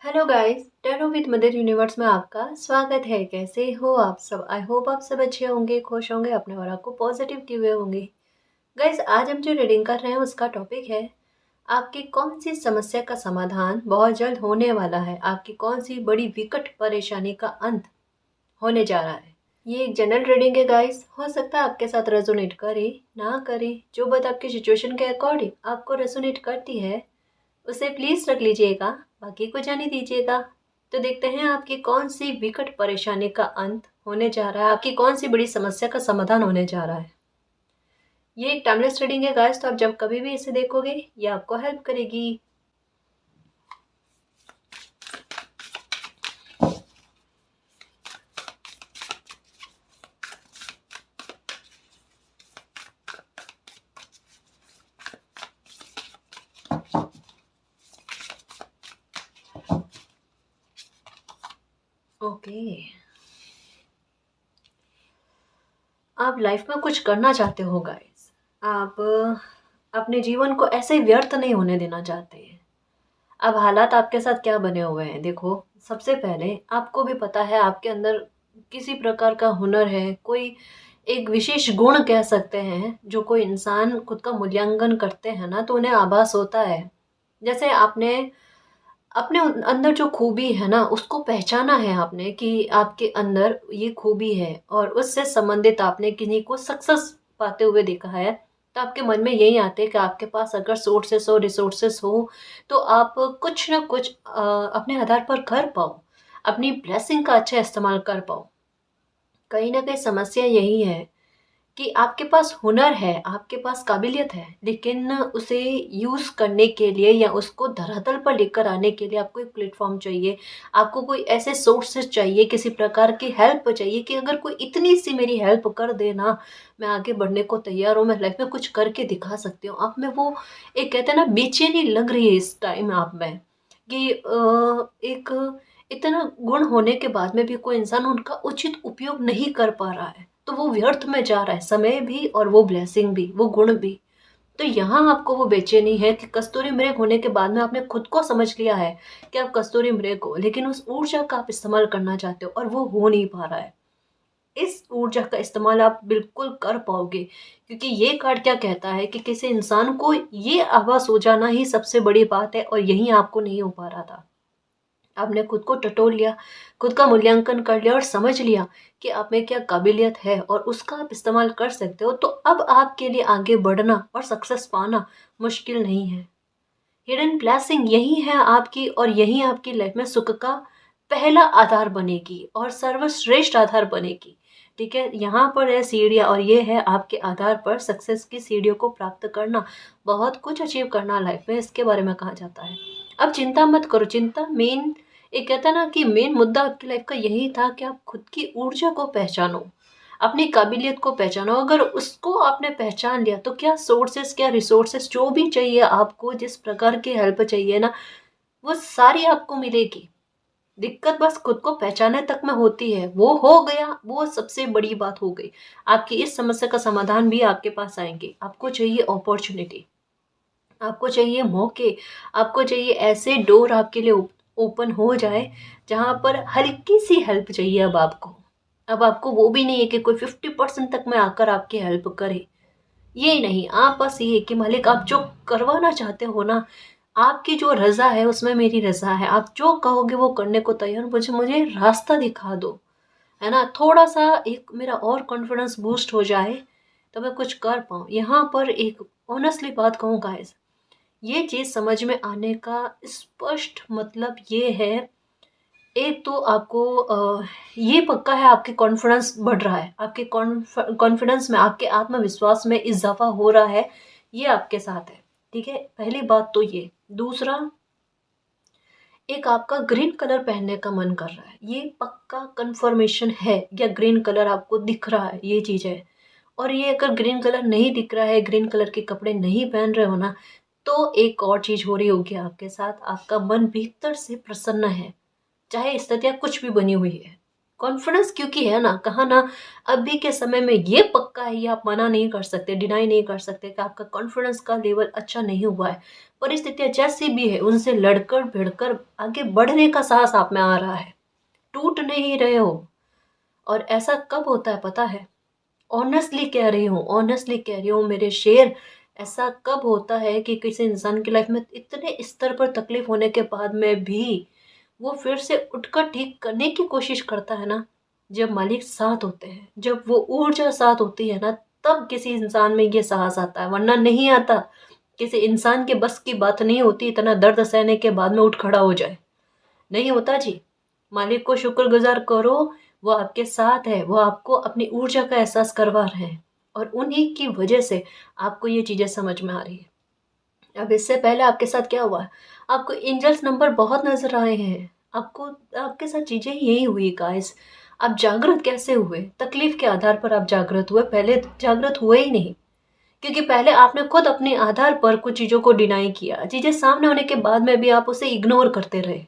Hello guys, tarot with mother universe में आपका स्वागत है। कैसे हो आप सब? आई होप आप सब अच्छे होंगे, खुश होंगे, अपने और आपको पॉजिटिव किए हुए होंगे। गाइस, आज हम जो रीडिंग कर रहे हैं उसका टॉपिक है आपकी कौन सी समस्या का समाधान बहुत जल्द होने वाला है। आपकी कौन सी बड़ी विकट परेशानी का अंत होने जा रहा है। ये एक जनरल रीडिंग है गाइस। हो सकता है आपके साथ रेजोनेट करे ना करे, जो बात आपकी सिचुएशन के अकॉर्डिंग आपको रेजोनेट करती है उसे प्लीज रख लीजिएगा, बाकी को जाने दीजिएगा। तो देखते हैं आपकी कौन सी विकट परेशानी का अंत होने जा रहा है, आपकी कौन सी बड़ी समस्या का समाधान होने जा रहा है। ये एक टाइमलेस रीडिंग है गाइस, तो आप जब कभी भी इसे देखोगे ये आपको हेल्प करेगी। ओके, आप लाइफ में कुछ करना चाहते हो गाइस। आप अपने जीवन को ऐसे व्यर्थ नहीं होने देना चाहते हैं। अब हालात आपके साथ क्या बने हुए हैं, देखो। सबसे पहले आपको भी पता है आपके अंदर किसी प्रकार का हुनर है, कोई एक विशेष गुण कह सकते हैं। जो कोई इंसान खुद का मूल्यांकन करते हैं ना, तो उन्हें आभास होता है। जैसे आपने अपने अंदर जो खूबी है ना उसको पहचाना है आपने कि आपके अंदर ये खूबी है, और उससे संबंधित आपने किन्हीं को सक्सेस पाते हुए देखा है। तो आपके मन में यही आते हैं कि आपके पास अगर सोर्सेस हो, रिसोर्सेस हो, तो आप कुछ ना कुछ अपने आधार पर कर पाओ, अपनी ब्लेसिंग का अच्छा इस्तेमाल कर पाओ। कहीं ना कहीं समस्या यही है कि आपके पास हुनर है, आपके पास काबिलियत है, लेकिन उसे यूज़ करने के लिए या उसको धरातल पर लेकर आने के लिए आपको एक प्लेटफॉर्म चाहिए। आपको कोई ऐसे सोर्सेस चाहिए, किसी प्रकार की हेल्प चाहिए कि अगर कोई इतनी सी मेरी हेल्प कर दे ना, मैं आगे बढ़ने को तैयार हूँ, मैं लाइफ में कुछ करके दिखा सकती हूँ। आप में वो एक कहते हैं ना बेचैनी लग रही है इस टाइम आप में, कि एक इतना गुण होने के बाद में भी कोई इंसान उनका उचित उपयोग नहीं कर पा रहा है, तो वो व्यर्थ में जा रहा है, समय भी और वो ब्लेसिंग भी, वो गुण भी। तो यहाँ आपको वो बेचैनी है कि कस्तूरी मृग होने के बाद में आपने खुद को समझ लिया है कि आप कस्तूरी मृग हो, लेकिन उस ऊर्जा का आप इस्तेमाल करना चाहते हो और वो हो नहीं पा रहा है। इस ऊर्जा का इस्तेमाल आप बिल्कुल कर पाओगे, क्योंकि ये कार्ड क्या कहता है कि किसी इंसान को ये आभास हो जाना ही सबसे बड़ी बात है, और यही आपको नहीं हो पा रहा था। आपने खुद को टटोल लिया, खुद का मूल्यांकन कर लिया और समझ लिया कि आप में क्या काबिलियत है और उसका आप इस्तेमाल कर सकते हो। तो अब आपके लिए आगे बढ़ना और सक्सेस पाना मुश्किल नहीं है। हिडन ब्लेसिंग यही है आपकी, और यही आपकी लाइफ में सुख का पहला आधार बनेगी और सर्वश्रेष्ठ आधार बनेगी। ठीक है, यहाँ पर है सीढ़ियाँ, और ये है आपके आधार पर सक्सेस की सीढ़ियों को प्राप्त करना, बहुत कुछ अचीव करना लाइफ में, इसके बारे में कहा जाता है। अब चिंता मत करो। चिंता मेन, एक कहता है ना कि मेन मुद्दा आपकी लाइफ का यही था कि आप खुद की ऊर्जा को पहचानो, अपनी काबिलियत को पहचानो। अगर उसको आपने पहचान लिया तो क्या सोर्सेस, क्या रिसोर्सेस, जो भी चाहिए आपको, जिस प्रकार की हेल्प चाहिए ना, वो सारी आपको मिलेगी। दिक्कत बस खुद को पहचाने तक में होती है। वो हो गया, वो सबसे बड़ी बात हो गई। आपकी इस समस्या का समाधान भी आपके पास आएंगे। आपको चाहिए अपॉर्चुनिटी, आपको चाहिए मौके, आपको चाहिए ऐसे डोर आपके लिए ओपन हो जाए जहां पर हल्की सी हेल्प चाहिए। अब आपको वो भी नहीं है कि कोई 50% तक में आकर आपकी हेल्प करे। ये नहीं, आप बस ये कि मालिक आप जो करवाना चाहते हो ना, आपकी जो रजा है उसमें मेरी रजा है। आप जो कहोगे वो करने को तैयार, मुझे मुझे रास्ता दिखा दो, है ना। थोड़ा सा एक मेरा और कॉन्फिडेंस बूस्ट हो जाए तो मैं कुछ कर पाऊँ। यहाँ पर एक ऑनेस्टली बात कहूँ गाइस, ये चीज़ समझ में आने का स्पष्ट मतलब ये है। एक तो आपको ये पक्का है आपके कॉन्फिडेंस बढ़ रहा है, आपके कॉन्फिडेंस में, आपके आत्मविश्वास में इजाफा हो रहा है, ये आपके साथ है। ठीक है, पहली बात तो ये। दूसरा, एक आपका ग्रीन कलर पहनने का मन कर रहा है, ये पक्का कंफर्मेशन है, या ग्रीन कलर आपको दिख रहा है, ये चीज़ है। और ये अगर ग्रीन कलर नहीं दिख रहा है, ग्रीन कलर के कपड़े नहीं पहन रहे हो ना, तो एक और चीज़ हो रही होगी आपके साथ, आपका मन भीतर से प्रसन्न है, चाहे स्थितियाँ कुछ भी बनी हुई है। कॉन्फिडेंस क्योंकि है ना, कहा ना, अभी के समय में ये पक्का है, ये आप मना नहीं कर सकते, डिनाई नहीं कर सकते कि आपका कॉन्फिडेंस का लेवल अच्छा नहीं हुआ है। परिस्थितियाँ जैसी भी है उनसे लड़कर भिड़कर आगे बढ़ने का साहस आप में आ रहा है, टूट नहीं रहे हो। और ऐसा कब होता है पता है? ऑनेस्टली कह रही हूँ, ऑनेस्टली कह रही हूँ मेरे शेर। ऐसा कब होता है कि किसी इंसान की लाइफ में इतने स्तर पर तकलीफ होने के बाद में भी वो फिर से उठकर ठीक करने की कोशिश करता है ना, जब मालिक साथ होते हैं, जब वो ऊर्जा साथ होती है ना, तब किसी इंसान में ये साहस आता है, वरना नहीं आता। किसी इंसान के बस की बात नहीं होती इतना दर्द सहने के बाद में उठ खड़ा हो जाए, नहीं होता जी। मालिक को शुक्रगुजार करो, वो आपके साथ है, वो आपको अपनी ऊर्जा का एहसास करवा रहे हैं और उन्हीं की वजह से आपको ये चीज़ें समझ में आ रही है। अब इससे पहले आपके साथ क्या हुआ? आपको एंजल्स नंबर बहुत नज़र आए हैं। आपको आपके साथ चीज़ें यही हुई गाइस। आप जागृत कैसे हुए? तकलीफ़ के आधार पर आप जागृत हुए, पहले जागृत हुए ही नहीं। क्योंकि पहले आपने खुद अपने आधार पर कुछ चीज़ों को डिनाई किया। चीज़ें सामने होने के बाद में भी आप उसे इग्नोर करते रहे।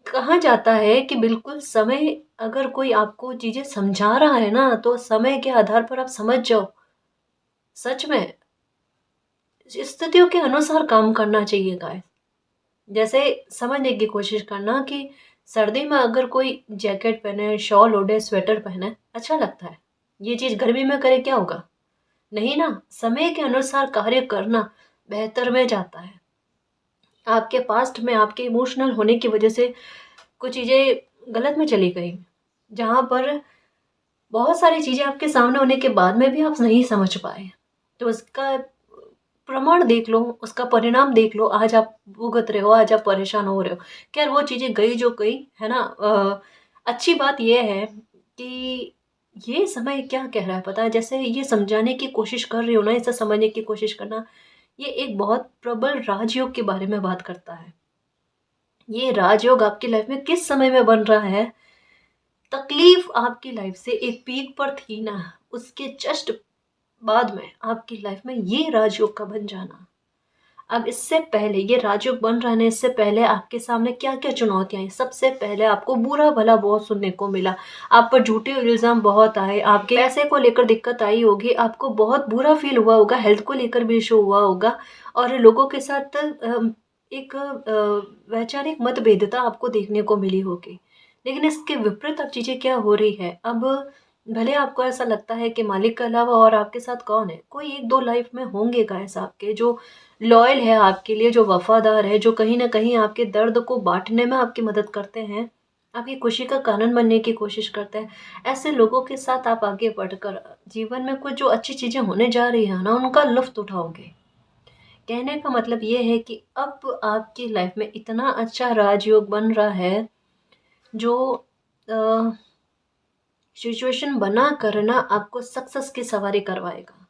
कहा जाता है कि बिल्कुल समय, अगर कोई आपको चीज़ें समझा रहा है ना, तो समय के आधार पर आप समझ जाओ। सच में स्थितियों के अनुसार काम करना चाहिए गाइस। जैसे समझने की कोशिश करना कि सर्दी में अगर कोई जैकेट पहने, शॉल ओढ़े, स्वेटर पहने, अच्छा लगता है। ये चीज़ गर्मी में करे क्या होगा? नहीं ना, समय के अनुसार कार्य करना बेहतर में जाता है। आपके पास्ट में आपके इमोशनल होने की वजह से कुछ चीज़ें गलत में चली गई, जहाँ पर बहुत सारी चीज़ें आपके सामने होने के बाद में भी आप नहीं समझ पाए। तो उसका प्रमाण देख लो, उसका परिणाम देख लो, आज आप भुगत रहे हो, आज आप परेशान हो रहे हो। खैर वो चीज़ें गई जो गई, है ना? अच्छी बात ये है कि ये समय क्या कह रहा है पता है? जैसे ये समझाने की कोशिश कर रही हो ना, इसे समझने की कोशिश करना, ये एक बहुत प्रबल राजयोग के बारे में बात करता है। ये राजयोग आपकी लाइफ में किस समय में बन रहा है? तकलीफ आपकी लाइफ से एक पीक पर थी ना, उसके जस्ट बाद में आपकी लाइफ में ये राजयोग का बन जाना। अब इससे पहले ये राजयोग बन रहने इससे पहले आपके सामने क्या क्या चुनौतियां आई? सबसे पहले आपको बुरा भला बहुत सुनने को मिला, आप पर झूठे इल्जाम बहुत आए, आपके पैसे को लेकर दिक्कत आई होगी, आपको बहुत बुरा फील हुआ होगा, हेल्थ को लेकर भी इशू हुआ होगा और लोगों के साथ एक वैचारिक मतभेदता आपको देखने को मिली होगी। लेकिन इसके विपरीत अब चीज़ें क्या हो रही है? अब भले आपको ऐसा लगता है कि मालिक के अलावा और आपके साथ कौन है? कोई 1-2 लाइफ में होंगे गाइस आपके, जो लॉयल है आपके लिए, जो वफ़ादार है, जो कहीं न कहीं आपके दर्द को बाँटने में आपकी मदद करते हैं, आपकी खुशी का कारण बनने की कोशिश करते हैं। ऐसे लोगों के साथ आप आगे बढ़कर जीवन में कुछ जो अच्छी चीज़ें होने जा रही हैं ना, उनका लुफ़्त उठाओगे। कहने का मतलब ये है कि अब आपकी लाइफ़ में इतना अच्छा राजयोग बन रहा है, जो अ, सिचुएशन बना कर ना आपको सक्सेस की सवारी करवाएगा।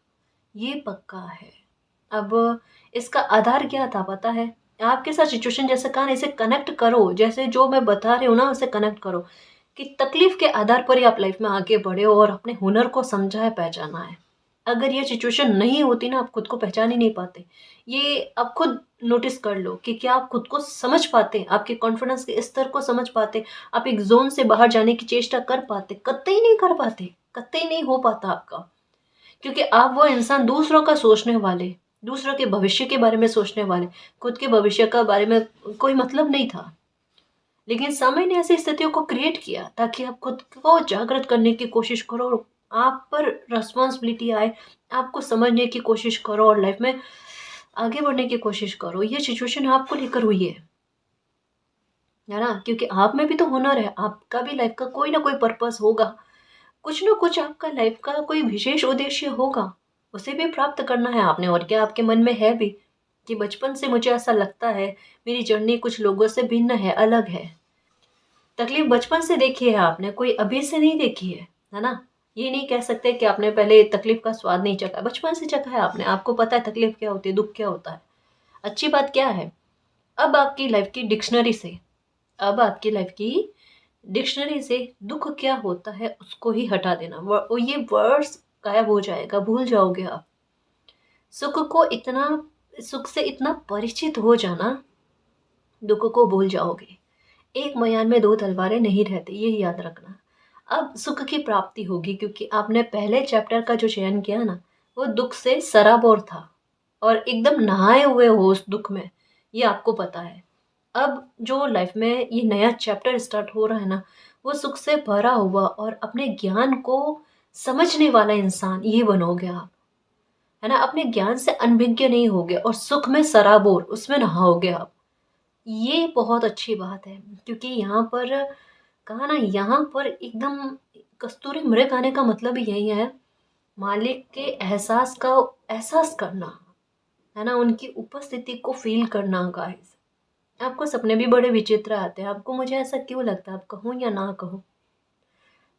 ये पक्का है। अब इसका आधार क्या था पता है? आपके साथ सिचुएशन जैसे कहा ना, इसे कनेक्ट करो, जैसे जो मैं बता रही हूँ ना उसे कनेक्ट करो कि तकलीफ के आधार पर ही आप लाइफ में आगे बढ़े हो और अपने हुनर को समझा है, पहचाना है। अगर ये सिचुएशन नहीं होती ना, आप खुद को पहचान ही नहीं पाते। ये आप खुद नोटिस कर लो कि क्या आप खुद को समझ पाते, आपके कॉन्फिडेंस के स्तर को समझ पाते, आप एक ज़ोन से बाहर जाने की चेष्टा कर पाते? कतई नहीं कर पाते, कतई नहीं हो पाता आपका। क्योंकि आप वो इंसान दूसरों का सोचने वाले, दूसरों के भविष्य के बारे में सोचने वाले, खुद के भविष्य का बारे में कोई मतलब नहीं था। लेकिन समय ने ऐसी स्थितियों को क्रिएट किया ताकि आप खुद को जागृत करने की कोशिश करो और आप पर रिस्पॉन्सिबिलिटी आए, आपको समझने की कोशिश करो और लाइफ में आगे बढ़ने की कोशिश करो। ये सिचुएशन आपको लेकर हुई है ना? क्योंकि आप में भी तो हुनर है, आपका भी लाइफ का कोई ना कोई पर्पस होगा। कुछ ना कुछ आपका लाइफ का कोई विशेष उद्देश्य होगा, उसे भी प्राप्त करना है आपने। और क्या आपके मन में है भी कि बचपन से मुझे ऐसा लगता है, मेरी जर्नी कुछ लोगों से भिन्न है, अलग है। तकलीफ बचपन से देखी है आपने, कोई अभी से नहीं देखी है ना? ये नहीं कह सकते कि आपने पहले तकलीफ का स्वाद नहीं चखा, बचपन से चखा है आपने, आपको पता है तकलीफ क्या होती है, दुःख क्या होता है। अच्छी बात क्या है, अब आपकी लाइफ की डिक्शनरी से अब आपकी लाइफ की डिक्शनरी से दुःख क्या होता है उसको ही हटा देना। ये वर्ड्स गायब हो जाएगा, भूल जाओगे आप। सुख को इतना सुख से इतना परिचित हो जाना, दुःख को भूल जाओगे। एक मयान में दो तलवारें नहीं रहती, ये याद रखना। अब सुख की प्राप्ति होगी क्योंकि आपने पहले चैप्टर का जो चयन किया ना, वो दुख से सराबोर था और एकदम नहाए हुए हो उस दुख में, ये आपको पता है। अब जो लाइफ में ये नया चैप्टर स्टार्ट हो रहा है ना, वो सुख से भरा हुआ और अपने ज्ञान को समझने वाला इंसान ये बनोगे आप, है ना। अपने ज्ञान से अनभिज्ञ नहीं होगे और सुख में सराबोर उसमें नहाओगे आप। ये बहुत अच्छी बात है क्योंकि यहाँ पर कहा ना, यहाँ पर एकदम कस्तूरी मृग आने का मतलब ही यही है, मालिक के एहसास का एहसास करना, है ना, उनकी उपस्थिति को फील करना। गाइस, आपको सपने भी बड़े विचित्र आते हैं, आपको मुझे ऐसा क्यों लगता है, आप कहूँ या ना कहूँ।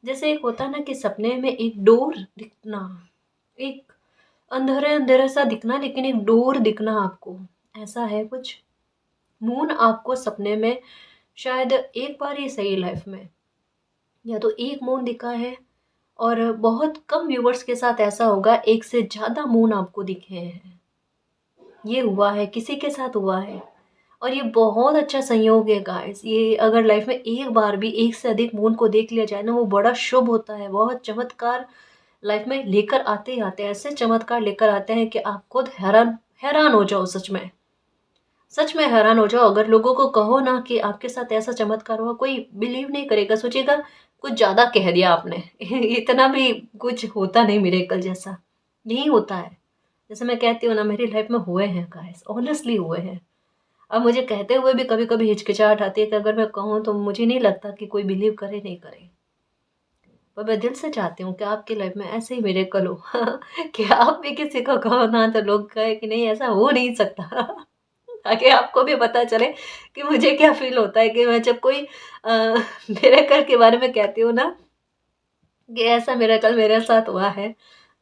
जैसे एक होता है ना कि सपने में एक डोर दिखना, एक अंधेरे अंधेरे सा दिखना, लेकिन एक डोर दिखना आपको, ऐसा है कुछ। मून आपको सपने में शायद एक बार ही सही लाइफ में, या तो एक मून दिखा है, और बहुत कम व्यूवर्स के साथ ऐसा होगा एक से ज़्यादा मून आपको दिखे हैं। ये हुआ है, किसी के साथ हुआ है, और ये बहुत अच्छा संयोग है गाइस। ये अगर लाइफ में एक बार भी एक से अधिक मून को देख लिया जाए ना, वो बड़ा शुभ होता है, बहुत चमत्कार लाइफ में लेकर आते ही आते हैं। ऐसे चमत्कार लेकर आते हैं कि आप खुद हैरान हैरान हो जाओ, सच में हैरान हो जाओ। अगर लोगों को कहो ना कि आपके साथ ऐसा चमत्कार हुआ, कोई बिलीव नहीं करेगा, सोचेगा कुछ ज़्यादा कह दिया आपने। इतना भी कुछ होता नहीं मिरेकल जैसा, यही होता है। जैसे मैं कहती हूँ ना, मेरी लाइफ में हुए हैं गाइस, ऑनेस्टली हुए हैं। अब मुझे कहते हुए भी कभी कभी हिचकिचाहट आती है कि अगर मैं कहूँ तो मुझे नहीं लगता कि कोई बिलीव करे नहीं करे। पर मैं दिल से चाहती हूँ कि आपकी लाइफ में ऐसे ही मिरेकल हो। कि आप भी किसी को कहो ना तो लोग कहे कि नहीं, ऐसा हो नहीं सकता। ताकि आपको भी पता चले कि मुझे क्या फील होता है कि मैं जब कोई मिरेकल के बारे में कहती हूँ ना कि ऐसा मिरेकल मेरे साथ हुआ है,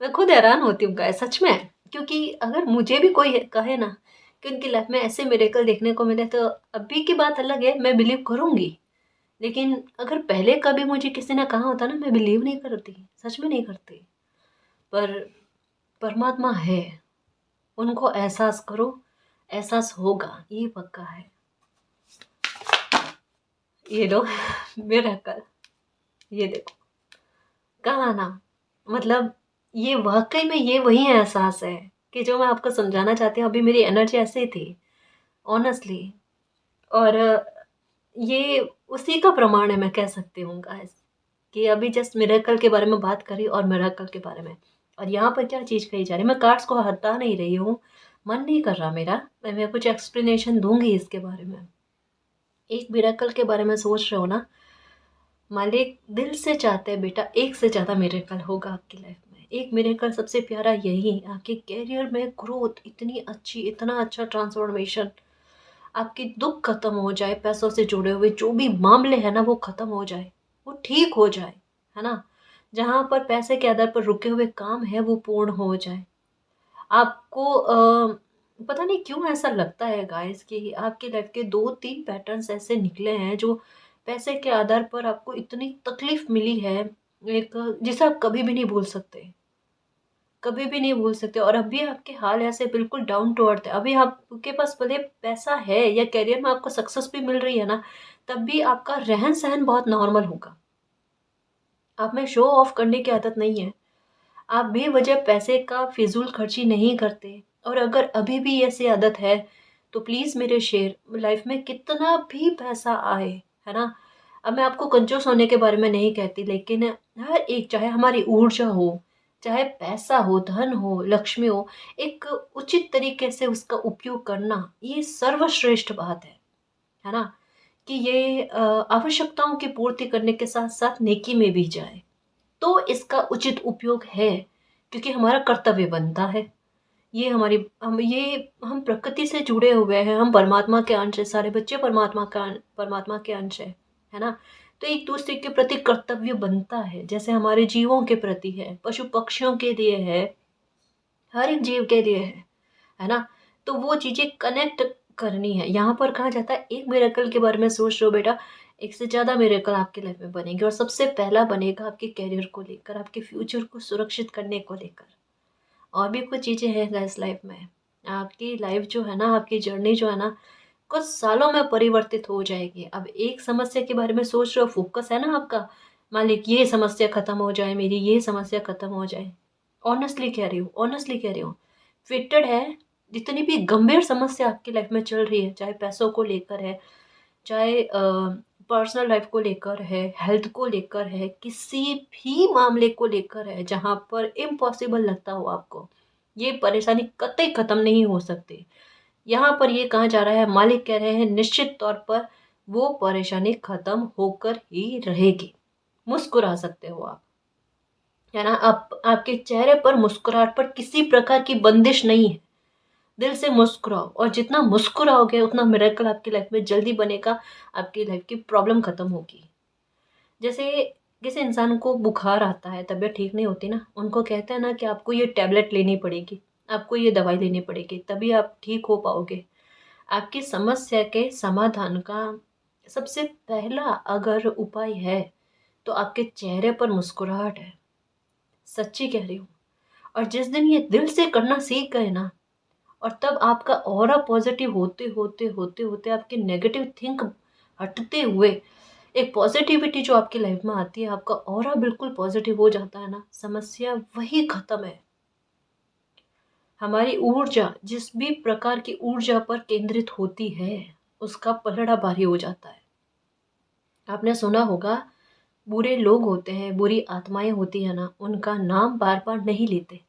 मैं खुद हैरान होती हूँ गाइस, सच में। क्योंकि अगर मुझे भी कोई कहे ना कि उनकी लाइफ में ऐसे मिरेकल देखने को मिले, तो अभी की बात अलग है, मैं बिलीव करूंगी। लेकिन अगर पहले कभी मुझे किसी ने कहा होता ना, मैं बिलीव नहीं करती, सच में नहीं करती। पर परमात्मा है, उनको एहसास करो, एहसास होगा, ये पक्का है। ये लो मिरेकल, ये देखो, कहा ना, मतलब ये वाकई में ये वही एहसास है कि जो मैं आपको समझाना चाहती हूँ। अभी मेरी एनर्जी ऐसे ही थी, ऑनेस्टली। और ये उसी का प्रमाण है, मैं कह सकती हूँ गाइस, कि अभी जस्ट मिरेकल के बारे में बात करी और मिरेकल के बारे में, और यहाँ पर क्या चीज़ कही जा रही है। मैं कार्ड्स को हटा नहीं रही हूँ, मन नहीं कर रहा मेरा, मैं कुछ एक्सप्लेनेशन दूंगी इसके बारे में। एक मिरेकल के बारे में सोच रहे हो ना, मालिक दिल से चाहते हैं बेटा एक से ज़्यादा मिरेकल होगा आपकी लाइफ में। एक मिरेकल सबसे प्यारा यही, आपके कैरियर में ग्रोथ इतनी अच्छी, इतना अच्छा ट्रांसफॉर्मेशन, आपके दुख खत्म हो जाए, पैसों से जुड़े हुए जो भी मामले हैं ना वो खत्म हो जाए, वो ठीक हो जाए, है ना। जहाँ पर पैसे के आधार पर रुके हुए काम है वो पूर्ण हो जाए। आपको पता नहीं क्यों ऐसा लगता है गाइस कि आपकी लाइफ के दो तीन पैटर्न्स ऐसे निकले हैं जो पैसे के आधार पर आपको इतनी तकलीफ मिली है, एक जिसे आप कभी भी नहीं भूल सकते, कभी भी नहीं भूल सकते। और अभी आपके हाल ऐसे बिल्कुल डाउन टू अर्थ है। अभी आपके पास भले पैसा है या करियर में आपको सक्सेस भी मिल रही है ना, तब भी आपका रहन सहन बहुत नॉर्मल होगा। आप में शो ऑफ करने की आदत नहीं है, आप बेवजह पैसे का फिजूल खर्ची नहीं करते। और अगर अभी भी ऐसी आदत है तो प्लीज़ मेरे शेर, लाइफ में कितना भी पैसा आए, है ना, अब मैं आपको कंजूस होने के बारे में नहीं कहती, लेकिन हर एक, चाहे हमारी ऊर्जा हो, चाहे पैसा हो, धन हो, लक्ष्मी हो, एक उचित तरीके से उसका उपयोग करना ये सर्वश्रेष्ठ बात है ना। कि ये आवश्यकताओं की पूर्ति करने के साथ साथ नेकी में भी जाए, तो इसका उचित उपयोग है, क्योंकि हमारा कर्तव्य बनता है। ये हमारी हम प्रकृति से जुड़े हुए हैं, हम परमात्मा के अंश है, सारे बच्चे परमात्मा के अंश है ना। तो एक दूसरे के प्रति कर्तव्य बनता है, जैसे हमारे जीवों के प्रति है, पशु पक्षियों के लिए है, हर एक जीव के लिए है ना। तो वो चीज़ें कनेक्ट करनी है। यहाँ पर कहा जाता है एक मिरेकल के बारे में सोच रहे हो बेटा, एक से ज़्यादा मिरेकल आपकी लाइफ में बनेंगे, और सबसे पहला बनेगा आपके करियर को लेकर, आपके फ्यूचर को सुरक्षित करने को लेकर। और भी कुछ चीज़ें हैं गाइस लाइफ में, आपकी लाइफ जो है ना, आपकी जर्नी जो है ना, कुछ सालों में परिवर्तित हो जाएगी। अब एक समस्या के बारे में सोच रहे हो, फ़ोकस है ना आपका, मालिक ये समस्या ख़त्म हो जाए, मेरी ये समस्या ख़त्म हो जाए। ऑनेस्टली कह रही हूँ, ऑनेस्टली कह रही हूँ। फिटेड है, जितनी भी गंभीर समस्या आपकी लाइफ़ में चल रही है, चाहे पैसों को लेकर है, चाहे पर्सनल लाइफ़ को लेकर है, हेल्थ को लेकर है, किसी भी मामले को लेकर है, जहाँ पर इम्पॉसिबल लगता हो आपको, ये परेशानी कतई ख़त्म नहीं हो सकती। यहाँ पर ये कहा जा रहा है, मालिक कह रहे हैं निश्चित तौर पर वो परेशानी खत्म होकर ही रहेगी। मुस्कुरा सकते हो आप, है ना? आप आपके चेहरे पर मुस्कुराहट पर किसी प्रकार की बंदिश नहीं है। दिल से मुस्कुराओ, और जितना मुस्कुराओगे उतना मिरेकल आपकी लाइफ में जल्दी बनेगा, आपकी लाइफ की प्रॉब्लम खत्म होगी। जैसे किसी इंसान को बुखार आता है, तबीयत ठीक नहीं होती ना, उनको कहते हैं ना कि आपको ये टैबलेट लेनी पड़ेगी, आपको ये दवाई लेनी पड़ेगी, तभी आप ठीक हो पाओगे। आपकी समस्या के समाधान का सबसे पहला अगर उपाय है, तो आपके चेहरे पर मुस्कुराहट है। सच्ची कह रही हूँ। और जिस दिन ये दिल से करना सीख गए ना, और तब आपका ऑरा पॉजिटिव होते होते होते होते आपके नेगेटिव थिंक हटते हुए एक पॉजिटिविटी जो आपकी लाइफ में आती है, आपका ऑरा बिल्कुल पॉजिटिव हो जाता है ना, समस्या वही खत्म है। हमारी ऊर्जा जिस भी प्रकार की ऊर्जा पर केंद्रित होती है, उसका पलड़ा भारी हो जाता है। आपने सुना होगा, बुरे लोग होते हैं, बुरी आत्माएं होती है ना, उनका नाम बार बार नहीं लेते।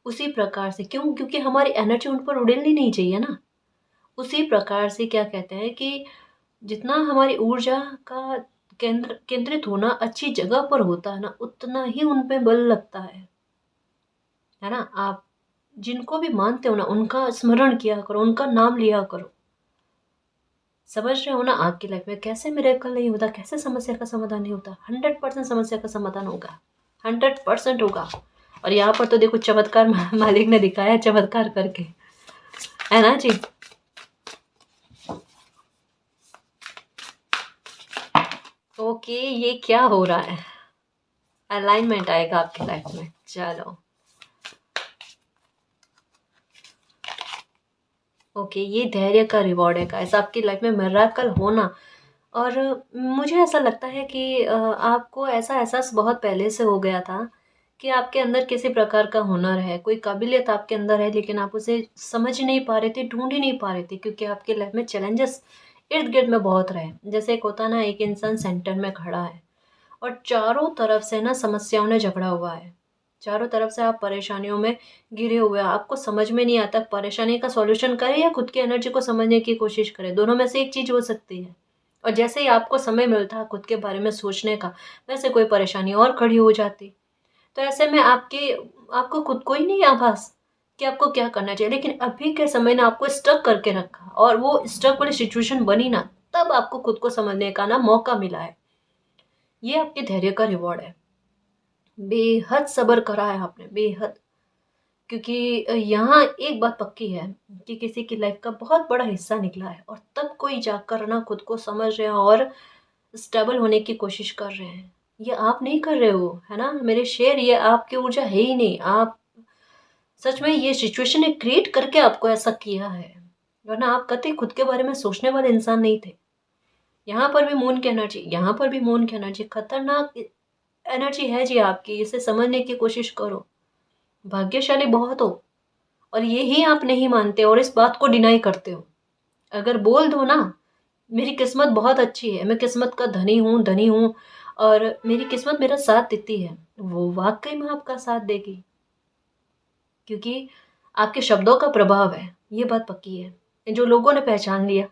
उसी प्रकार से क्यों? क्योंकि हमारी एनर्जी उन पर उड़ेलनी नहीं चाहिए ना। उसी प्रकार से क्या कहते हैं कि जितना हमारी ऊर्जा का केंद्रित होना अच्छी जगह पर होता है ना, उतना ही उन पे बल लगता है ना? आप जिनको भी मानते हो ना, उनका स्मरण किया करो, उनका नाम लिया करो। समझ रहे हो ना? आपकी लाइफ में कैसे मिरेकल नहीं होता, कैसे समस्या का समाधान नहीं होता। 100% समस्या का समाधान होगा, 100% होगा। और यहाँ पर तो देखो चमत्कार मालिक ने दिखाया है, चमत्कार करके, है ना जी? ओके, ये क्या हो रहा है? अलाइनमेंट आएगा आपकी लाइफ में। चलो ओके, ये धैर्य का रिवॉर्ड है गाइस, आपकी लाइफ में मिरेकल होना। और मुझे ऐसा लगता है कि आपको ऐसा एहसास बहुत पहले से हो गया था कि आपके अंदर किसी प्रकार का हुनर है, कोई काबिलियत आपके अंदर है, लेकिन आप उसे समझ ही नहीं पा रहे थे, ढूंढ ही नहीं पा रहे थे, क्योंकि आपकी लाइफ में चैलेंजेस इर्द गिर्द में बहुत रहे। जैसे एक होता ना, एक इंसान सेंटर में खड़ा है और चारों तरफ से ना समस्याओं ने झगड़ा हुआ है, चारों तरफ से आप परेशानियों में घिरे हुए हैं, आपको समझ में नहीं आता परेशानी का सॉल्यूशन करें या खुद की एनर्जी को समझने की कोशिश करें। दोनों में से एक चीज़ हो सकती है। और जैसे ही आपको समय मिलता है खुद के बारे में सोचने का, वैसे कोई परेशानी और खड़ी हो जाती। तो ऐसे में आपको खुद को ही नहीं आभास कि आपको क्या करना चाहिए। लेकिन अभी के समय ने आपको स्टक करके रखा, और वो स्टक वाली सिचुएशन बनी ना, तब आपको खुद को समझने का ना मौका मिला है। ये आपके धैर्य का रिवॉर्ड है। बेहद सब्र करा है आपने, बेहद। क्योंकि यहाँ एक बात पक्की है कि किसी की लाइफ का बहुत बड़ा हिस्सा निकला है, और तब कोई जाकर ना खुद को समझ रहे हैं और स्टेबल होने की कोशिश कर रहे हैं। ये आप नहीं कर रहे हो, है ना मेरे शेर? ये आपकी ऊर्जा है ही नहीं। आप सच में ये सिचुएशन ने क्रिएट करके आपको ऐसा किया है, वरना आप कतई खुद के बारे में सोचने वाले इंसान नहीं थे। यहाँ पर भी मून की एनर्जी, यहाँ पर भी मून की एनर्जी, खतरनाक एनर्जी है जी आपकी। इसे समझने की कोशिश करो। भाग्यशाली बहुत हो, और यही आप नहीं मानते और इस बात को डिनाई करते हो। अगर बोल दो ना, मेरी किस्मत बहुत अच्छी है, मैं किस्मत का धनी हूँ, धनी हूँ, और मेरी किस्मत मेरा साथ देती है, वो वाकई में आपका साथ देगी। क्योंकि आपके शब्दों का प्रभाव है, ये बात पक्की है। जो लोगों ने पहचान लिया,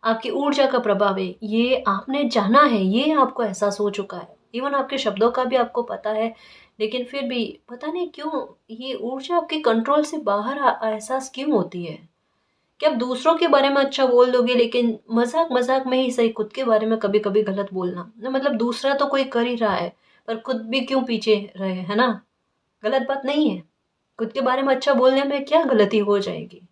आपकी ऊर्जा का प्रभाव है, ये आपने जाना है, ये आपको एहसास हो चुका है। इवन आपके शब्दों का भी आपको पता है, लेकिन फिर भी पता नहीं क्यों ये ऊर्जा आपके कंट्रोल से बाहर एहसास क्यों होती है कि आप दूसरों के बारे में अच्छा बोल दोगे, लेकिन मजाक मजाक में ही सही खुद के बारे में कभी कभी गलत बोलना। मतलब दूसरा तो कोई कर ही रहा है, पर खुद भी क्यों पीछे रहे, है ना? गलत बात नहीं है, खुद के बारे में अच्छा बोलने में क्या गलती हो जाएगी?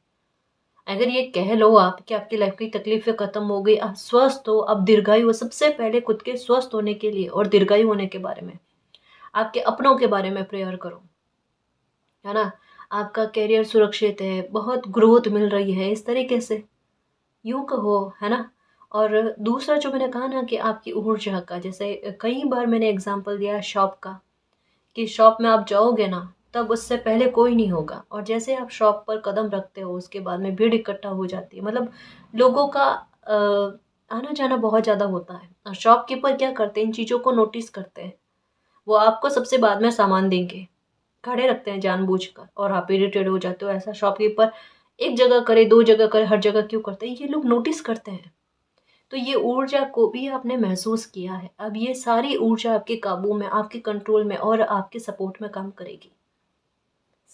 अगर ये कह लो आप कि आपकी लाइफ की तकलीफें खत्म हो गई, आप स्वस्थ हो, आप दीर्घायु हो, सबसे पहले खुद के स्वस्थ होने के लिए और दीर्घायु होने के बारे में, आपके अपनों के बारे में प्रेयर करो, है ना? आपका करियर सुरक्षित है, बहुत ग्रोथ मिल रही है, इस तरीके से। यूँ कहो, है ना? और दूसरा जो मैंने कहा ना कि आपकी ऊर्जा का, जैसे कई बार मैंने एग्ज़ाम्पल दिया है शॉप का, कि शॉप में आप जाओगे ना, तब उससे पहले कोई नहीं होगा और जैसे आप शॉप पर कदम रखते हो, उसके बाद में भीड़ इकट्ठा हो जाती है। मतलब लोगों का आना-जाना बहुत ज़्यादा होता है और शॉपकीपर क्या करते हैं, इन चीज़ों को नोटिस करते हैं। वो आपको सबसे बाद में सामान देंगे, खड़े रखते हैं जानबूझकर और आप इरिटेट हो जाते हो, ऐसा शॉपकीपर एक जगह करे, 2 जगह करे, हर जगह क्यों करते हैं? ये लोग नोटिस करते हैं। तो ये ऊर्जा को भी आपने महसूस किया है। अब ये सारी ऊर्जा आपके काबू में, आपके कंट्रोल में और आपके सपोर्ट में काम करेगी।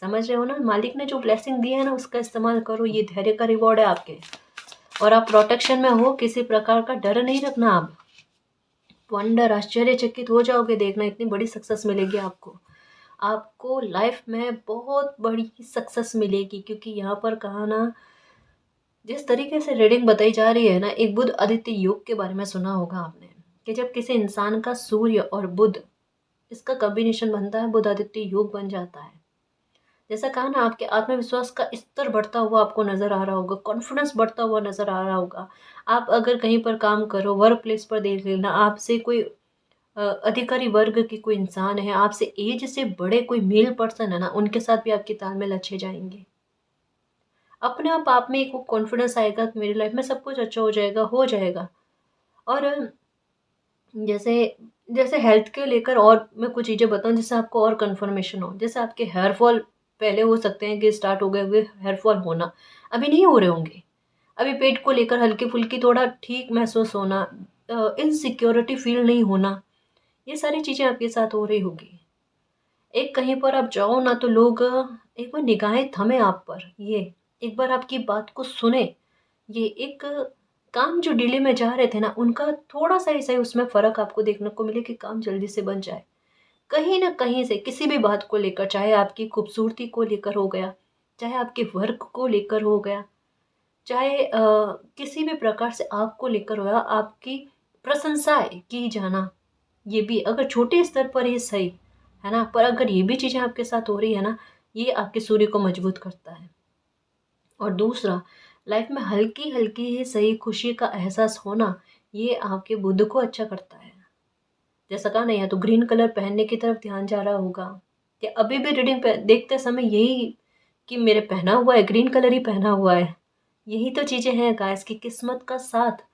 समझ रहे हो ना? मालिक ने जो ब्लेसिंग दी है ना, उसका इस्तेमाल करो, ये धैर्य का रिवॉर्ड है आपके। और आप प्रोटेक्शन में हो, किसी प्रकार का डर नहीं रखना आप। वंडर, आश्चर्यचकित हो जाओगे, देखना इतनी बड़ी सक्सेस मिलेगी आपको। आपको लाइफ में बहुत बड़ी सक्सेस मिलेगी, क्योंकि यहाँ पर कहा ना, जिस तरीके से रीडिंग बताई जा रही है ना, एक बुध आदित्य योग के बारे में सुना होगा आपने, कि जब किसी इंसान का सूर्य और बुध, इसका कॉम्बिनेशन बनता है, बुध आदित्य योग बन जाता है। जैसा कहा ना, आपके आत्मविश्वास का स्तर बढ़ता हुआ आपको नज़र आ रहा होगा, कॉन्फिडेंस बढ़ता हुआ नज़र आ रहा होगा। आप अगर कहीं पर काम करो, वर्क प्लेस पर देख लेना, आपसे कोई अधिकारी वर्ग की कोई इंसान है, आपसे एज से बड़े कोई मेल पर्सन है ना, उनके साथ भी आपके तालमेल अच्छे जाएँगे। अपने आप में एक वो कॉन्फिडेंस आएगा कि मेरी लाइफ में सब कुछ अच्छा हो जाएगा, हो जाएगा। और जैसे जैसे हेल्थ के लेकर और मैं कुछ चीज़ें बताऊँ जिससे आपको और कन्फर्मेशन हो। जैसे आपके हेयर फॉल पहले हो सकते हैं कि स्टार्ट हो गए हुए हेयर फॉल होना, अभी नहीं हो रहे होंगे। अभी पेट को लेकर हल्की-फुल्की थोड़ा ठीक महसूस होना, इनसिक्योरिटी फ़ील नहीं होना, ये सारी चीज़ें आपके साथ हो रही होगी। एक कहीं पर आप जाओ ना, तो लोग एक बार निगाहें थमें आप पर, ये एक बार आपकी बात को सुने। ये एक काम जो डिले में जा रहे थे ना, उनका थोड़ा-सा ही सही उसमें फ़र्क आपको देखने को मिले कि काम जल्दी से बन जाए। कहीं न कहीं से किसी भी बात को लेकर, चाहे आपकी खूबसूरती को लेकर हो गया, चाहे आपके वर्क को लेकर हो गया, चाहे किसी भी प्रकार से आपको लेकर हो गया, आपकी प्रशंसाएँ की जाना, ये भी अगर छोटे स्तर पर ही सही, है ना? पर अगर ये भी चीज़ें आपके साथ हो रही है ना, ये आपके सूर्य को मजबूत करता है। और दूसरा, लाइफ में हल्की-हल्की ही सही खुशी का एहसास होना, ये आपके बुध को अच्छा करता है। जैसा कहा ना, या तो ग्रीन कलर पहनने की तरफ ध्यान जा रहा होगा, या अभी भी रीडिंग पे देखते समय यही कि मेरे पहना हुआ है, ग्रीन कलर ही पहना हुआ है। यही तो चीज़ें हैं गाइस, कि किस्मत का साथ।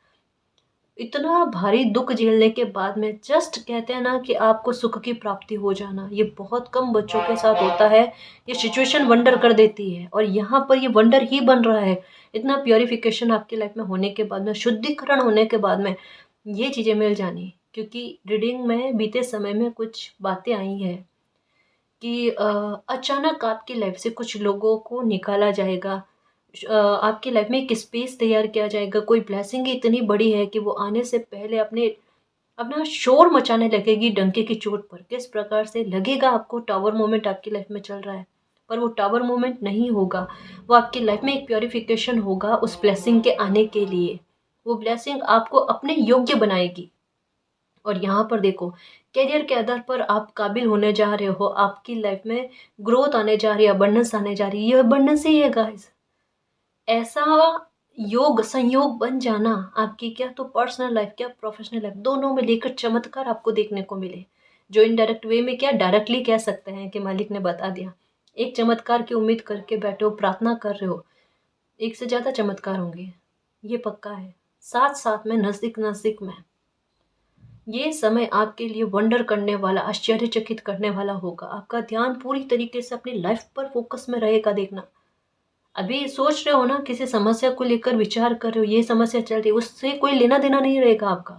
इतना भारी दुःख झेलने के बाद में जस्ट कहते हैं ना कि आपको सुख की प्राप्ति हो जाना, ये बहुत कम बच्चों के साथ होता है। ये सिचुएशन वंडर कर देती है और यहाँ पर ये वंडर ही बन रहा है। इतना प्यूरिफिकेशन आपकी लाइफ में होने के बाद में, शुद्धिकरण होने के बाद में ये चीज़ें मिल जानी। क्योंकि रीडिंग में बीते समय में कुछ बातें आई हैं कि अचानक आपकी लाइफ से कुछ लोगों को निकाला जाएगा। आपकी लाइफ में एक स्पेस तैयार किया जाएगा, कोई ब्लेसिंग इतनी बड़ी है कि वो आने से पहले अपना शोर मचाने लगेगी डंके की चोट पर। किस प्रकार से लगेगा आपको टावर मोमेंट आपकी लाइफ में चल रहा है, पर वो टावर मोमेंट नहीं होगा। वो आपकी लाइफ में एक प्यूरिफिकेशन होगा उस ब्लेसिंग के आने के लिए। वो ब्लेसिंग आपको अपने योग्य बनाएगी। और यहाँ पर देखो, करियर के आधार पर आप काबिल होने जा रहे हो, आपकी लाइफ में ग्रोथ आने जा रही है, अबंडेंस आने जा रही है। ये अबंडेंस ही है गाइस। ऐसा योग संयोग बन जाना, आपकी क्या तो पर्सनल लाइफ, क्या प्रोफेशनल लाइफ, दोनों में लेकर चमत्कार आपको देखने को मिले। जो इनडायरेक्ट वे में क्या डायरेक्टली कह सकते हैं कि मालिक ने बता दिया। एक चमत्कार की उम्मीद करके बैठे हो, प्रार्थना कर रहे हो, एक से ज़्यादा चमत्कार होंगे, ये पक्का है। साथ साथ में, नज़दीक नज़दीक में, ये समय आपके लिए वंडर करने वाला, आश्चर्यचकित करने वाला होगा। आपका ध्यान पूरी तरीके से अपनी लाइफ पर फोकस में रहेगा। देखना, अभी सोच रहे हो ना, किसी समस्या को लेकर विचार कर रहे हो, ये समस्या चल रही है, उससे कोई लेना देना नहीं रहेगा आपका।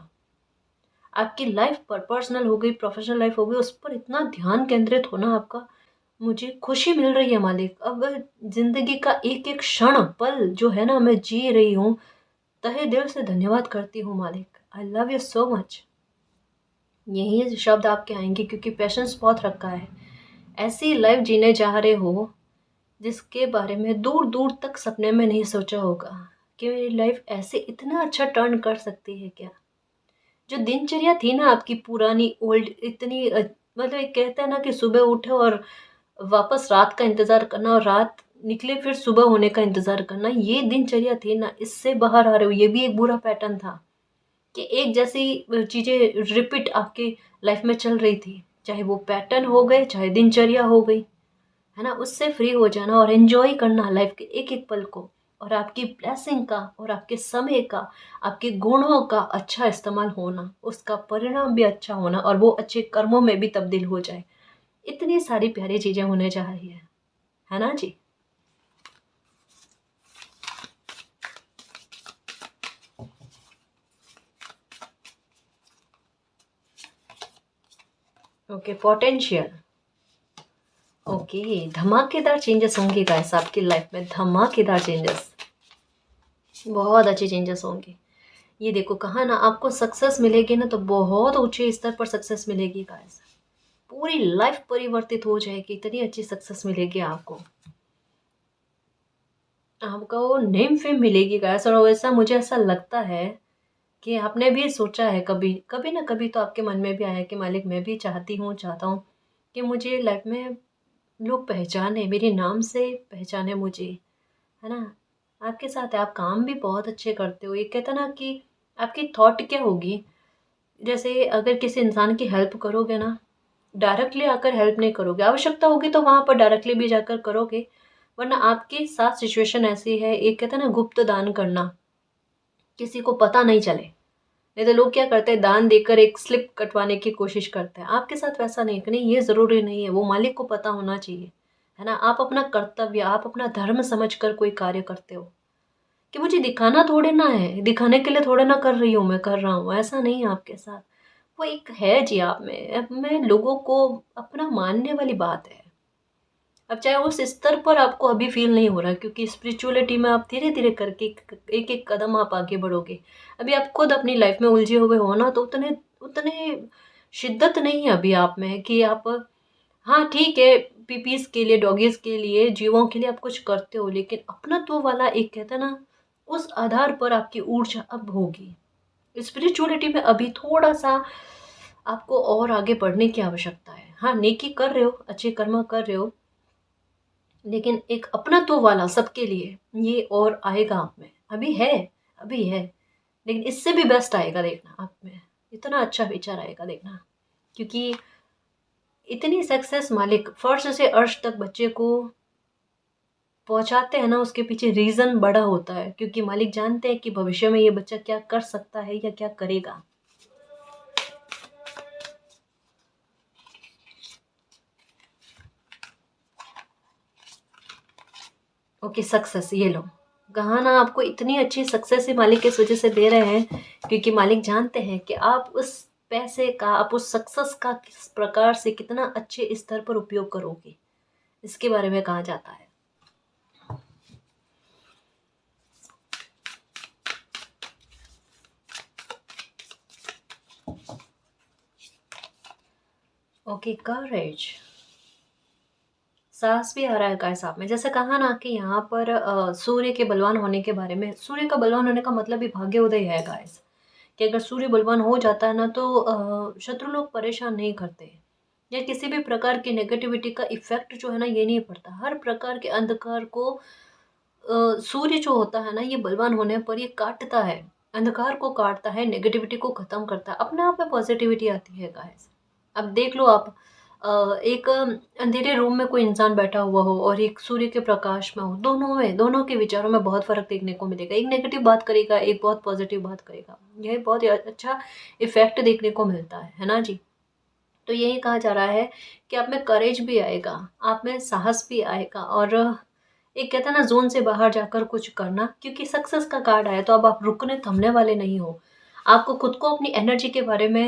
आपकी लाइफ पर, पर्सनल हो गई, प्रोफेशनल लाइफ हो गई, उस पर इतना ध्यान केंद्रित होना आपका। मुझे खुशी मिल रही है मालिक, अब जिंदगी का एक एक क्षण पल जो है ना, मैं जी रही हूँ, तहे दिल से धन्यवाद करती हूँ मालिक। I love you so much. यही शब्द आपके आएंगे, क्योंकि पेशेंस बहुत रखा है। ऐसी लाइफ जीने जा रहे हो जिसके बारे में दूर दूर तक सपने में नहीं सोचा होगा कि मेरी लाइफ ऐसे इतना अच्छा टर्न कर सकती है क्या। जो दिनचर्या थी ना आपकी पुरानी, ओल्ड, इतनी मतलब एक कहते हैं ना कि सुबह उठे और वापस रात का इंतज़ार करना, और रात निकले फिर सुबह होने का इंतज़ार करना, ये दिनचर्या थी ना, इससे बाहर आ रहे हो, ये भी एक बुरा पैटर्न था कि एक जैसी चीज़ें रिपीट आपके लाइफ में चल रही थी, चाहे वो पैटर्न हो गए, चाहे दिनचर्या हो गई, है ना? उससे फ्री हो जाना और एन्जॉय करना लाइफ के एक-एक पल को, और आपकी ब्लेसिंग का और आपके समय का, आपके गुणों का अच्छा इस्तेमाल होना, उसका परिणाम भी अच्छा होना और वो अच्छे कर्मों में भी तब्दील हो जाए। इतनी सारी प्यारी चीज़ें होने जा रही है ना जी? Okay, potential. ओके, धमाकेदार चेंजेस होंगे गाइस आपकी लाइफ में, धमाकेदार चेंजेस, बहुत अच्छे चेंजेस होंगे। ये देखो, कहा ना आपको सक्सेस मिलेगी ना तो बहुत ऊंचे स्तर पर सक्सेस मिलेगी गाइस, पूरी लाइफ परिवर्तित हो जाएगी, इतनी अच्छी सक्सेस मिलेगी आपको, आपको नेम फेम मिलेगी गाइस। और वैसा मुझे ऐसा लगता है कि आपने भी सोचा है कभी कभी ना कभी, तो आपके मन में भी आया कि मालिक मैं भी चाहता हूँ कि मुझे लाइफ में लोग पहचाने, मेरे नाम से पहचाने मुझे, है ना? आपके साथ है, आप काम भी बहुत अच्छे करते हो, ये कहता ना कि आपकी थॉट क्या होगी, जैसे अगर किसी इंसान की हेल्प करोगे ना, डायरेक्टली आकर हेल्प नहीं करोगे, आवश्यकता होगी तो वहाँ पर डायरेक्टली भी जाकर करोगे, वरना आपके साथ सिचुएशन ऐसी है, एक कहते हैं ना गुप्त दान करना, किसी को पता नहीं चले। नहीं तो लोग क्या करते हैं, दान देकर एक स्लिप कटवाने की कोशिश करते हैं, आपके साथ वैसा नहीं, कि नहीं ये ज़रूरी नहीं है, वो मालिक को पता होना चाहिए, है ना? आप अपना कर्तव्य, आप अपना धर्म समझकर कोई कार्य करते हो, कि मुझे दिखाना थोड़े ना है, दिखाने के लिए थोड़े ना कर रही हूँ, मैं कर रहा हूँ, ऐसा नहीं है आपके साथ। वो एक है जी आप में, अब मैं लोगों को अपना मानने वाली बात है। अब चाहे उस स्तर पर आपको अभी फ़ील नहीं हो रहा, क्योंकि स्पिरिचुअलिटी में आप धीरे-धीरे करके एक-एक कदम आप आगे बढ़ोगे। अभी आप खुद अपनी लाइफ़ में उलझे हुए हो ना, तो उतने उतने शिद्दत नहीं है अभी आप में कि आप, हाँ, ठीक है, पीपीज़ के लिए, डॉगीज़ के लिए, जीवों के लिए आप कुछ करते हो, लेकिन अपनत्व वाला एक कहते हैं ना, उस आधार पर आपकी ऊर्जा अब होगी। स्पिरिचुअलिटी में अभी थोड़ा-सा आपको और आगे बढ़ने की आवश्यकता है। हाँ, नेकी कर रहे हो, अच्छे कर्म कर रहे हो, लेकिन एक अपनत्व वाला सबके लिए, ये और आएगा आप में। अभी है, लेकिन इससे भी बेस्ट आएगा देखना आप में। इतना अच्छा विचार आएगा देखना, क्योंकि इतनी सक्सेस मालिक फर्श से अर्श तक बच्चे को पहुँचाते हैं ना, उसके पीछे रीज़न बड़ा होता है, क्योंकि मालिक जानते हैं कि भविष्य में ये बच्चा क्या कर सकता है या क्या करेगा। ओके, सक्सेस ये लो, कहा ना आपको इतनी अच्छी सक्सेस ही मालिक इस वजह से दे रहे हैं, क्योंकि मालिक जानते हैं कि आप उस पैसे का, आप उस सक्सेस का किस प्रकार से कितना अच्छे स्तर पर उपयोग करोगे, इसके बारे में कहा जाता है। ओके, करेज, साहस भी आ रहा है गाइस आप में, जैसे कहा ना कि यहाँ पर सूर्य के बलवान होने के बारे में, सूर्य का बलवान होने का मतलब ही भाग्योदय है गाइस, कि अगर सूर्य बलवान हो जाता है ना, तो शत्रु लोग परेशान नहीं करते, या किसी भी प्रकार की नेगेटिविटी का इफेक्ट जो है ना, ये नहीं पड़ता, हर प्रकार के अंधकार को सूर्य जो होता है ना, ये बलवान होने पर ये काटता है, अंधकार को काटता है, नेगेटिविटी को खत्म करता है, अपने आप में पॉजिटिविटी आती है गाइस। अब देख लो आप, एक अंधेरे रूम में कोई इंसान बैठा हुआ हो और एक सूर्य के प्रकाश में हो, दोनों के विचारों में बहुत फ़र्क देखने को मिलेगा। एक नेगेटिव बात करेगा, एक बहुत पॉजिटिव बात करेगा। यह बहुत ही अच्छा इफ़ेक्ट देखने को मिलता है ना जी? तो यही कहा जा रहा है कि आप में करेज भी आएगा, आप में साहस भी आएगा, और एक कहते हैं ना ज़ोन से बाहर जाकर कुछ करना, क्योंकि सक्सेस का कार्ड आया तो अब आप रुकने थमने वाले नहीं हो। आपको खुद को अपनी एनर्जी के बारे में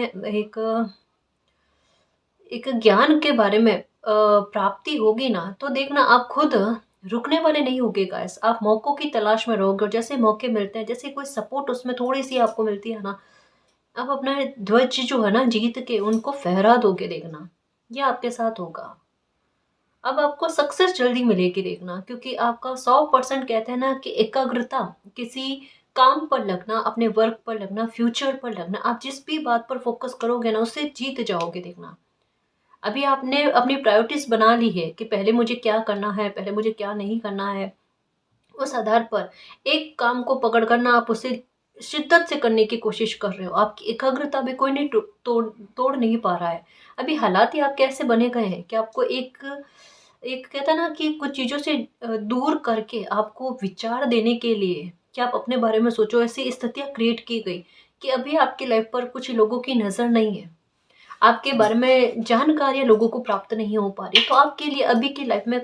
एक ज्ञान के बारे में प्राप्ति होगी ना, तो देखना आप खुद रुकने वाले नहीं होगे गाइस, आप मौकों की तलाश में रहोगे, और जैसे मौके मिलते हैं, जैसे कोई सपोर्ट उसमें थोड़ी-सी आपको मिलती है ना, आप अपना ध्वज जो है ना जीत के उनको फहरा दोगे देखना, ये आपके साथ होगा। अब आपको सक्सेस जल्दी मिलेगी देखना, क्योंकि आपका 100% कहते हैं ना कि एकाग्रता, किसी काम पर लगना, अपने वर्क पर लगना, फ्यूचर पर लगना, आप जिस भी बात पर फ़ोकस करोगे ना, उससे जीत जाओगे देखना। अभी आपने अपनी प्रायोरिटीज़ बना ली है कि पहले मुझे क्या करना है, पहले मुझे क्या नहीं करना है। उस आधार पर एक काम को पकड़ कर ना आप उसे शिद्दत से करने की कोशिश कर रहे हो। आपकी एकाग्रता भी कोई नहीं तोड़ तोड़ नहीं पा रहा है। अभी हालात ही आपके ऐसे बने गए हैं कि आपको एक एक कहते हैं ना कि कुछ चीज़ों से दूर करके आपको विचार देने के लिए कि आप अपने बारे में सोचो, ऐसी स्थितियाँ क्रिएट की गई कि अभी आपकी लाइफ पर कुछ लोगों की नज़र नहीं है। आपके बारे में जानकारियाँ लोगों को प्राप्त नहीं हो पा रही, तो आपके लिए अभी की लाइफ में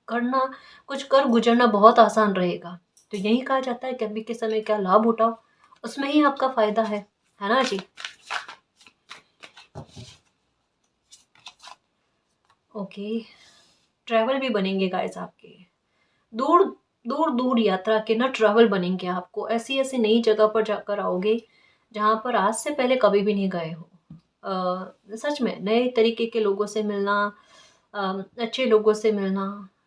करना कुछ कर गुजरना बहुत आसान रहेगा। तो यही कहा जाता है कि अभी के समय का लाभ उठाओ, उसमें ही आपका फ़ायदा है ना जी? ओके, ट्रैवल भी बनेंगे गाइस आपके। दूर दूर यात्रा के ना ट्रैवल बनेंगे आपको, ऐसी-ऐसी नई जगह पर जाकर आओगे, जहाँ पर आज से पहले कभी भी नहीं गए हो। सच में नए तरीके के लोगों से मिलना, अच्छे लोगों से मिलना,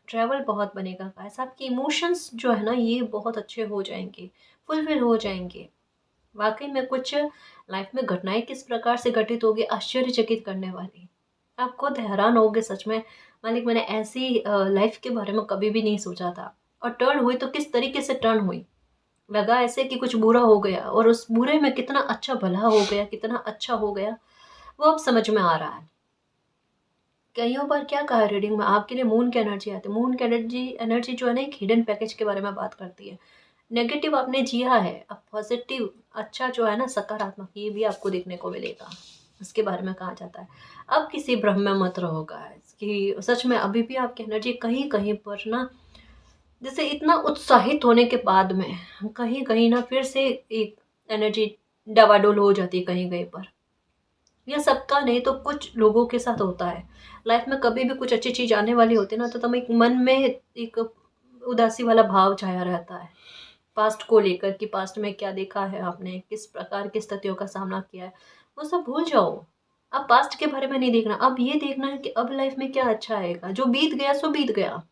ट्रैवल बहुत बनेगा गाइस। आपके इमोशंस जो है ना ये बहुत अच्छे हो जाएँगे, फुलफिल हो जाएँगे। वाक़ई में कुछ लाइफ में घटनाएँ किस प्रकार से घटित होगी, आश्चर्यचकित करने वाली। आप खुद हैरान होगे सच में, मालिक मैंने ऐसी लाइफ के बारे में कभी भी नहीं सोचा था। और टर्न हुई तो किस तरीके से टर्न हुई। लगा ऐसे कि कुछ बुरा हो गया और उस बुरे में कितना अच्छा भला हो गया, कितना अच्छा हो गया, वो अब समझ में आ रहा है। कइयों बार क्या कहा है रीडिंग में, आपके लिए मून की एनर्जी आती है। मून की एनर्जी एनर्जी जो है ना एक हिडन पैकेज के बारे में बात करती है। नेगेटिव आपने जिया है, अब पॉजिटिव अच्छा जो है ना सकारात्मक ये भी आपको देखने को मिलेगा। इसके बारे में कहा जाता है। अब किसी भ्रम में मत रहो गाइस कि सच में अभी भी आपकी एनर्जी कहीं-कहीं पर ना जैसे इतना उत्साहित होने के बाद में कहीं-कहीं ना फिर से एक एनर्जी डवाडोल हो जाती है कहीं-कहीं पर। ये सबका नहीं तो कुछ लोगों के साथ होता है। लाइफ में कभी भी कुछ अच्छी चीज़ आने वाली होती है ना तो तब एक मन में एक उदासी वाला भाव छाया रहता है। पास्ट को लेकर कि पास्ट में क्या देखा है आपने, किस प्रकार की स्थितियों का सामना किया है, वो सब भूल जाओ। अब पास्ट के बारे में नहीं देखना, अब ये देखना है कि अब लाइफ में क्या अच्छा आएगा। जो बीत गया सो बीत गया।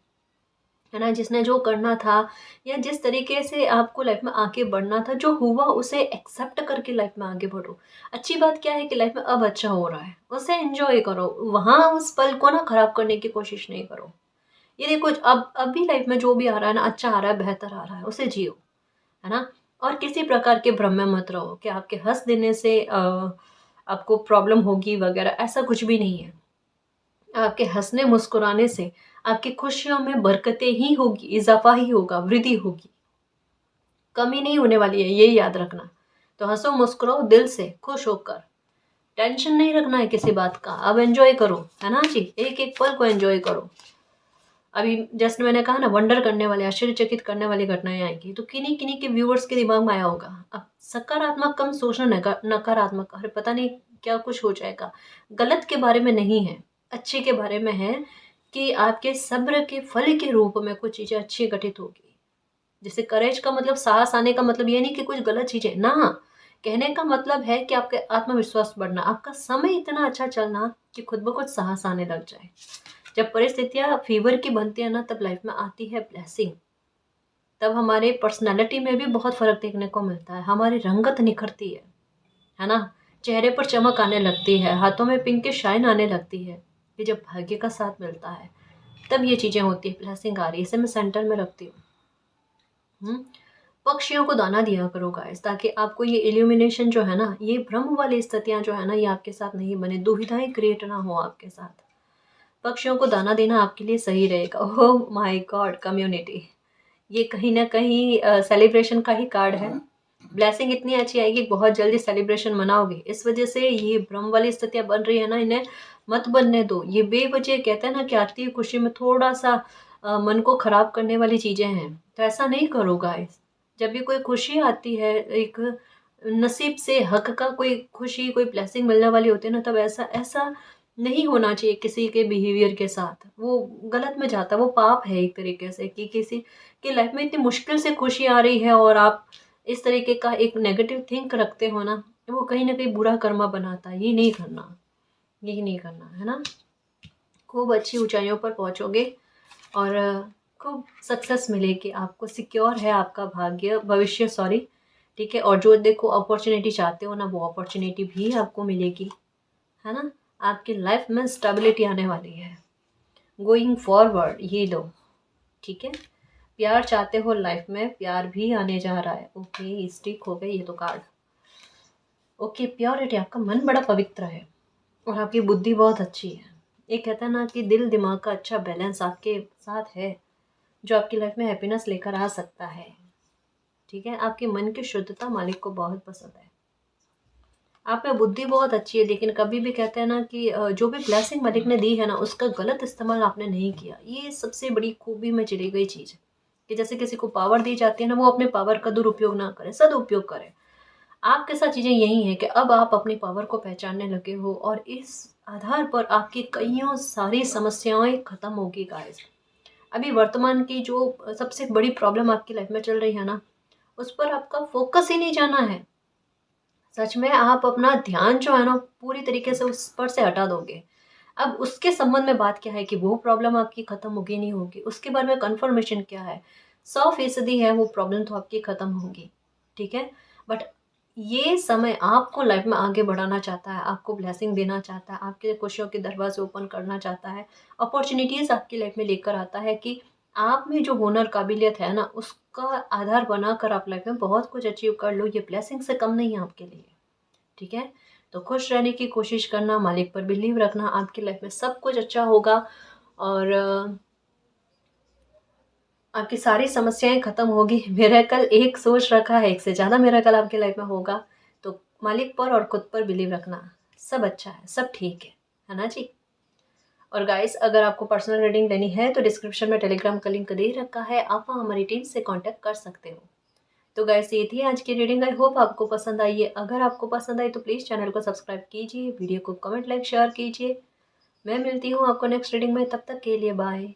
है ना? जिसने जो करना था या जिस तरीके से आपको लाइफ में आगे बढ़ना था, जो हुआ उसे एक्सेप्ट करके लाइफ में आगे बढ़ो। अच्छी बात क्या है कि लाइफ में अब अच्छा हो रहा है, उसे एन्जॉय करो। वहाँ उस पल को ना खराब करने की कोशिश नहीं करो। ये देखो अब भी लाइफ में जो भी आ रहा है ना, अच्छा आ रहा है, बेहतर आ रहा है, उसे जियो। है ना? और किसी प्रकार के भ्रम में मत रहो कि आपके हँस देने से आपको प्रॉब्लम होगी वगैरह, ऐसा कुछ भी नहीं है। आपके हँसने मुस्कुराने से आपकी खुशियों में बरकतें ही होगी, इज़ाफ़ा ही होगा, वृद्धि होगी। कमी नहीं होने वाली है, ये याद रखना। तो हँसो, मुस्कुराओ दिल से, खुश होकर। टेंशन नहीं रखना है किसी बात का, अब एन्जॉय करो, है ना जी? एक-एक पल को एन्जॉय करो। अभी जैसे मैंने कहा ना वंडर करने वाले, आश्चर्यचकित करने वाली घटनाएँ आएँगी, तो किन्हीं-किन्हीं के व्यूअर्स के दिमाग में आया होगा। अब सकारात्मक कम सोचना नकारात्मक, अरे पता नहीं क्या कुछ हो जाएगा। गलत के बारे में नहीं है, अच्छे के बारे में है कि आपके सब्र के फल के रूप में कुछ चीज़ें अच्छी घटित होगी। जैसे करेज का मतलब साहस आने का मतलब ये नहीं कि कुछ गलत चीज़ें ना, कहने का मतलब है कि आपके आत्मविश्वास बढ़ना, आपका समय इतना अच्छा चलना कि खुद ब खुद साहस आने लग जाए। जब परिस्थितियाँ फ़ेवर की बनती है ना तब लाइफ में आती है ब्लेसिंग। तब हमारे पर्सनैलिटी में भी बहुत फ़र्क देखने को मिलता है, हमारी रंगत निखरती है ना? चेहरे पर चमक आने लगती है, हाथों में पिंकिश शाइन आने लगती है। ये जब भाग्य का साथ मिलता है, तब ये चीज़ें होती हैं, ब्लेसिंग आ रही है, इसे मैं सेंटर में रखती हूँ। हुँ? पक्षियों को दाना दिया करो गाइस ताकि आपको ये इल्यूमिनेशन जो है ना, ये भ्रम वाली स्थितियाँ जो है ना, ये आपके साथ नहीं बने, दुविधाएँ क्रिएट ना हो आपके साथ। पक्षियों को दाना देना आपके लिए सही रहेगा। Oh my God! कम्युनिटी, ये कहीं न कहीं सेलिब्रेशन का ही कार्ड है। ब्लेसिंग इतनी अच्छी आएगी, बहुत जल्दी सेलिब्रेशन मनाओगे। इस वज़ह से ये भ्रम वाली स्थितियाँ बन रही है ना, इन्हें मत बनने दो। ये बेवजह कहते हैं ना कि आती हुई खुशी में थोड़ा-सा मन को ख़राब करने वाली चीज़ें हैं। तो ऐसा नहीं करो गाइस। जब भी कोई खुशी आती है, एक नसीब से हक का कोई खुशी, कोई ब्लेसिंग मिलने वाली होती है ना, तब ऐसा ऐसा नहीं होना चाहिए किसी के बिहेवियर के साथ। वो गलत में जाता है, वो पाप है एक तरीके से कि किसी की लाइफ में इतनी मुश्किल से खुशी आ रही है और आप इस तरीके का एक नेगेटिव थिंक रखते हो ना, वो कहीं न कहीं बुरा कर्मा बनाता है। ये नहीं करना, ये नहीं करना, है ना? खूब अच्छी ऊँचाइयों पर पहुँचोगे और खूब सक्सेस मिलेगी आपको, सिक्योर है आपका भाग्य भविष्य सॉरी, ठीक है? और जो देखो अपॉर्च्युनिटी चाहते हो ना, वो अपॉर्च्युनिटी भी आपको मिलेगी, है ना? आपकी लाइफ में स्टेबिलिटी आने वाली है। गोइंग फॉरवर्ड ये लो, ठीक है। प्यार चाहते हो लाइफ में, प्यार भी आने जा रहा है। ओके, स्टिक हो गए ये तो कार्ड। ओके, प्योरिटी, आपका मन बड़ा पवित्र है और आपकी बुद्धि बहुत अच्छी है। ये कहता है ना कि दिल दिमाग का अच्छा बैलेंस आपके साथ है, जो आपकी लाइफ में हैप्पीनेस लेकर आ सकता है, ठीक है। आपके मन की शुद्धता मालिक को बहुत पसंद है। आप में बुद्धि बहुत अच्छी है, लेकिन कभी भी कहते हैं ना कि जो भी ब्लेसिंग मालिक ने दी है ना, उसका गलत इस्तेमाल आपने नहीं किया। ये सबसे बड़ी खूबी में चली गई चीज़ है कि जैसे किसी को पावर दी जाती है ना, वो अपने पावर का दुरुपयोग ना करे, सदुपयोग करे। आपके साथ चीज़ें यही हैं कि अब आप अपनी पावर को पहचानने लगे हो और इस आधार पर आपकी कईयों सारी समस्याएं खत्म होगी गाइस। अभी वर्तमान की जो सबसे बड़ी प्रॉब्लम आपकी लाइफ में चल रही है ना, उस पर आपका फोकस ही नहीं जाना है। सच में आप अपना ध्यान जो है ना पूरी तरीके से उस पर से हटा दोगे। अब उसके संबंध में बात क्या है कि वो प्रॉब्लम आपकी खत्म होगी नहीं होगी, उसके बारे में कंफर्मेशन क्या है, 100% है वो प्रॉब्लम तो आपकी खत्म होगी, ठीक है। बट ये समय आपको लाइफ में आगे बढ़ाना चाहता है, आपको ब्लेसिंग देना चाहता है, आपके लिए खुशियों के दरवाजे ओपन करना चाहता है, अपॉर्चुनिटीज आपकी लाइफ में लेकर आता है कि आप में जो हुनर काबिलियत है ना, उसका आधार बनाकर आप लाइफ में बहुत कुछ अचीव कर लो। ये ब्लेसिंग से कम नहीं है आपके लिए, ठीक है। तो खुश रहने की कोशिश करना, मालिक पर बिलीव रखना, आपकी लाइफ में सब कुछ अच्छा होगा और आपकी सारी समस्याएं खत्म होगी। मिरेकल एक सोच रखा है, एक से ज़्यादा मिरेकल आपकी लाइफ में होगा। तो मालिक पर और खुद पर बिलीव रखना, सब अच्छा है, सब ठीक है ना जी। और गाइस, अगर आपको पर्सनल रीडिंग लेनी है तो डिस्क्रिप्शन में टेलीग्राम का लिंक दे रखा है, आप वहाँ हमारी टीम से कांटेक्ट कर सकते हो। तो गाइस, ये थी आज की रीडिंग। आई होप आपको पसंद आई है। अगर आपको पसंद आई तो प्लीज़ चैनल को सब्सक्राइब कीजिए, वीडियो को कमेंट लाइक शेयर कीजिए। मैं मिलती हूँ आपको नेक्स्ट रीडिंग में, तब तक के लिए बाय।